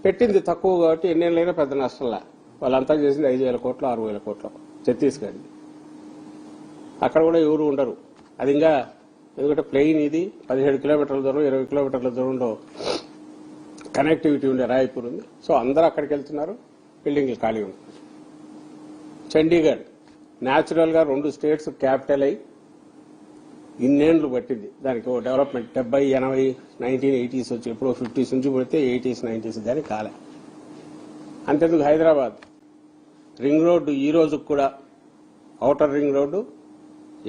పెట్టింది తక్కువ కాబట్టి ఎన్నేళ్ళైనా పెద్ద నష్టంలా. వాళ్ళంతా చేసింది 5,000 కోట్లు 6,000 కోట్లు ఛత్తీస్గఢ్. అక్కడ కూడా ఎవరు ఉండరు. అది ఇంకా ఎందుకంటే ప్లెయిన్ ఇది 17 కిలోమీటర్ల దూరం 20 కిలోమీటర్ల దూరంలో కనెక్టివిటీ ఉండే రాయ్పూర్ ఉంది. సో అందరూ అక్కడికి వెళ్తున్నారు, బిల్డింగ్లు ఖాళీ ఉంటుంది. చండీగఢ్ న్యాచురల్ గా 2 స్టేట్స్ క్యాపిటల్ అయి ఇన్నేళ్లు పట్టింది దానికి ఓ డెవలప్మెంట్. 70, 80, 1980s వచ్చి ఎప్పుడో 50s నుంచి పడితే 80s, 90s దానికి కాలే. అంతేందుకు హైదరాబాద్ రింగ్ రోడ్డు ఈ రోజు కూడా ఔటర్ రింగ్ రోడ్డు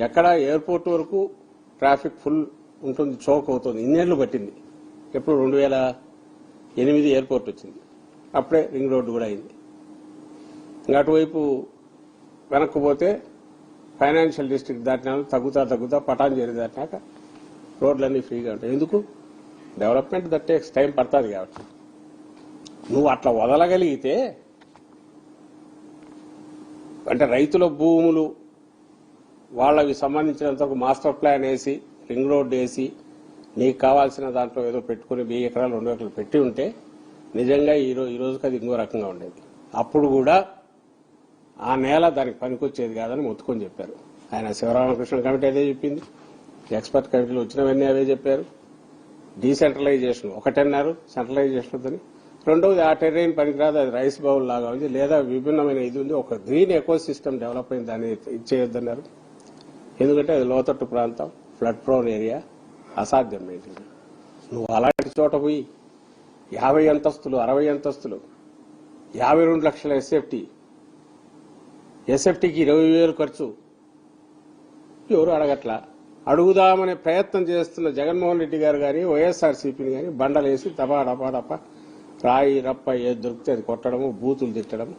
ఎక్కడ ఎయిర్పోర్ట్ వరకు ట్రాఫిక్ ఫుల్ ఉంటుంది, చోక్ అవుతుంది. ఇన్నేళ్లు పట్టింది. ఎప్పుడు 2008 ఎయిర్పోర్ట్ వచ్చింది, అప్పుడే రింగ్ రోడ్డు కూడా అయింది. ఇంకా అటువైపు వెనక్కు పోతే ఫైనాన్షియల్ డిస్ట్రిక్ట్ దాటినా తగ్గుతా పటాన్చేరి దాటినాక రోడ్లన్నీ ఫ్రీగా ఉంటాయి. ఎందుకు? డెవలప్మెంట్ దట్ టేక్స్ టైం పడుతుంది కాబట్టి. నువ్వు అట్లా వదలగలిగితే అంటే రైతుల భూములు వాళ్ళకి సంబంధించినంత మాస్టర్ ప్లాన్ వేసి రింగ్ రోడ్ వేసి నీకు కావాల్సిన దాంట్లో ఏదో పెట్టుకుని 1000 ఎకరాలు 2 ఎకరాలు పెట్టి ఉంటే నిజంగా ఈ రోజుకి అది ఇంకో రకంగా ఉండేది. అప్పుడు కూడా ఆ నేల దానికి పనికొచ్చేది కాదని మొత్తుకొని చెప్పారు ఆయన. శివరామకృష్ణ కమిటీ అదే చెప్పింది, ఎక్స్పర్ట్ కమిటీలు వచ్చినవన్నీ అవే చెప్పారు. డీసెంట్రలైజేషన్ ఒకటన్నారు, సెంట్రలైజేషన్ వద్దని. రెండవది ఆ టెర్రైన్ పనికిరాదు, అది రైస్ బౌల్ లాగా ఉంది, లేదా విభిన్నమైన ఇది ఉంది, ఒక గ్రీన్ ఎకో సిస్టమ్ డెవలప్ అయింది, దాన్ని ఇచ్చేయొద్దన్నారు. ఎందుకంటే అది లోతట్టు ప్రాంతం, ఫ్లడ్ ప్రోన్ ఏరియా, అసాధ్యం మెయింటైన్. నువ్వు అలాంటి చోట పోయి 50 అంతస్తులు 60 అంతస్తులు 52 లక్షల ఎస్ఎఫ్టీకి 20,000 ఖర్చు. ఎవరు అడగట్లా. అడుగుదామనే ప్రయత్నం చేస్తున్న జగన్మోహన్ రెడ్డి గారు కానీ వైఎస్ఆర్సీపీని కానీ బండలేసి డపా రాయి రప్ప ఏది దొరికితే అది కొట్టడము, బూతులు తిట్టడం,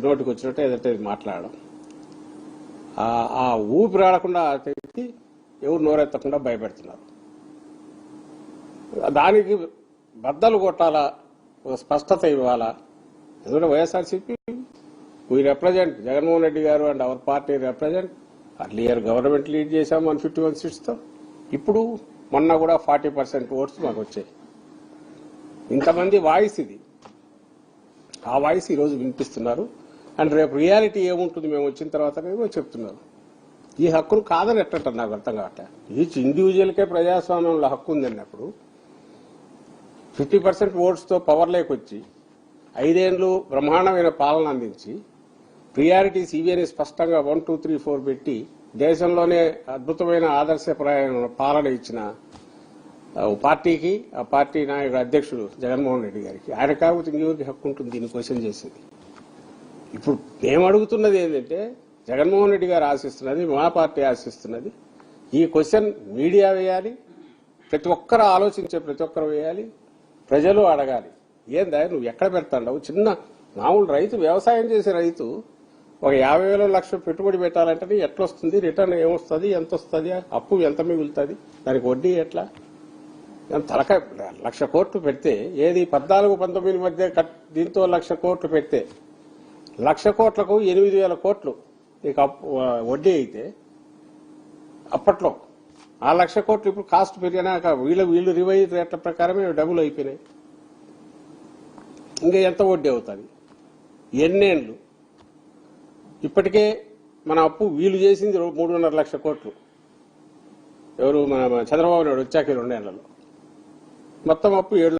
నోటికి వచ్చినట్టు ఏదంటే మాట్లాడడం. ఆ ఊపిరాడకుండా తెచ్చి ఎవరు నోరెత్తకుండా భయపెడుతున్నారు. దానికి బద్దలు కొట్టాలా, ఒక స్పష్టత ఇవ్వాలా. ఎందుకంటే వైఎస్ఆర్సీపీ వీ రిప్రజెంట్ జగన్మోహన్ రెడ్డి గారు and our party represent. Earlier government lead చేశాం 151 సీట్స్తో. ఇప్పుడు మొన్న కూడా 40% ఓట్స్ మాకు వచ్చాయి. ఇంతమంది వాయిస్ ఇది. ఆ వాయిస్ ఈరోజు వినిపిస్తున్నారు. అండ్ రేపు రియాలిటీ ఏముంటుంది మేము వచ్చిన తర్వాత చెప్తున్నారు. ఈ హక్కును కాదని ఎట్టంటారు నాకు అర్థం కావట్లే. ఈచ్ ఇండివిజువల్కే ప్రజాస్వామ్యంలో హక్కు ఉందన్నప్పుడు 50% ఓట్స్తో పవర్లోకి వచ్చి 5 ఏళ్లు బ్రహ్మాండమైన పాలన అందించి ప్రియారిటీస్ ఇవేని స్పష్టంగా 1, 2, 3, 4 పెట్టి దేశంలోనే అద్భుతమైన ఆదర్శప్రాయమైన పాలన ఇచ్చిన పార్టీకి, ఆ పార్టీ నాయకుడు అధ్యక్షుడు జగన్మోహన్ రెడ్డి గారికి, ఆయన కాకపోతే ఇంకెవరికి హక్కు ఉంటుంది దీన్ని క్వశ్చన్ చేసేది? ఇప్పుడు మేము అడుగుతున్నది ఏంటంటే జగన్మోహన్ రెడ్డి గారు ఆశిస్తున్నది, మా పార్టీ ఆశిస్తున్నది, ఈ క్వశ్చన్ మీడియా వేయాలి, ప్రతి ఒక్కరు ఆలోచించే ప్రతి ఒక్కరు వేయాలి, ప్రజలు అడగాలి. ఏందా నువ్వు ఎక్కడ పెడతావు? చిన్న మామూలు రైతు, వ్యవసాయం చేసే రైతు ఒక 50,000 లక్షలు పెట్టుబడి పెట్టాలంటే ఎట్లొస్తుంది, రిటర్న్ ఏమొస్తుంది, ఎంత వస్తుంది, అప్పు ఎంత మిగులుతుంది, దానికి వడ్డీ ఎట్లా? తలకాయ 1,00,000 కోట్లు పెడితే ఏది 14-19 మధ్య దీంతో 1,00,000 కోట్లు పెడితే 1,00,000 కోట్లకు 8,000 కోట్లు ఇక వడ్డీ అయితే అప్పట్లో ఆ 1,00,000 కోట్లు ఇప్పుడు కాస్ట్ పెరిగినాక వీళ్ళు రివైజ్ రేట్ల ప్రకారమే డబుల్ అయిపోయినాయి. ఇంకా ఎంత వడ్డీ అవుతుంది? ఎన్నేళ్లు? ఇప్పటికే మన అప్పు వీళ్ళు చేసింది 3.5 లక్షల కోట్లు. ఎవరు? మన చంద్రబాబు నాయుడు వచ్చాక 2 ఏళ్లలో మొత్తం అప్పు 7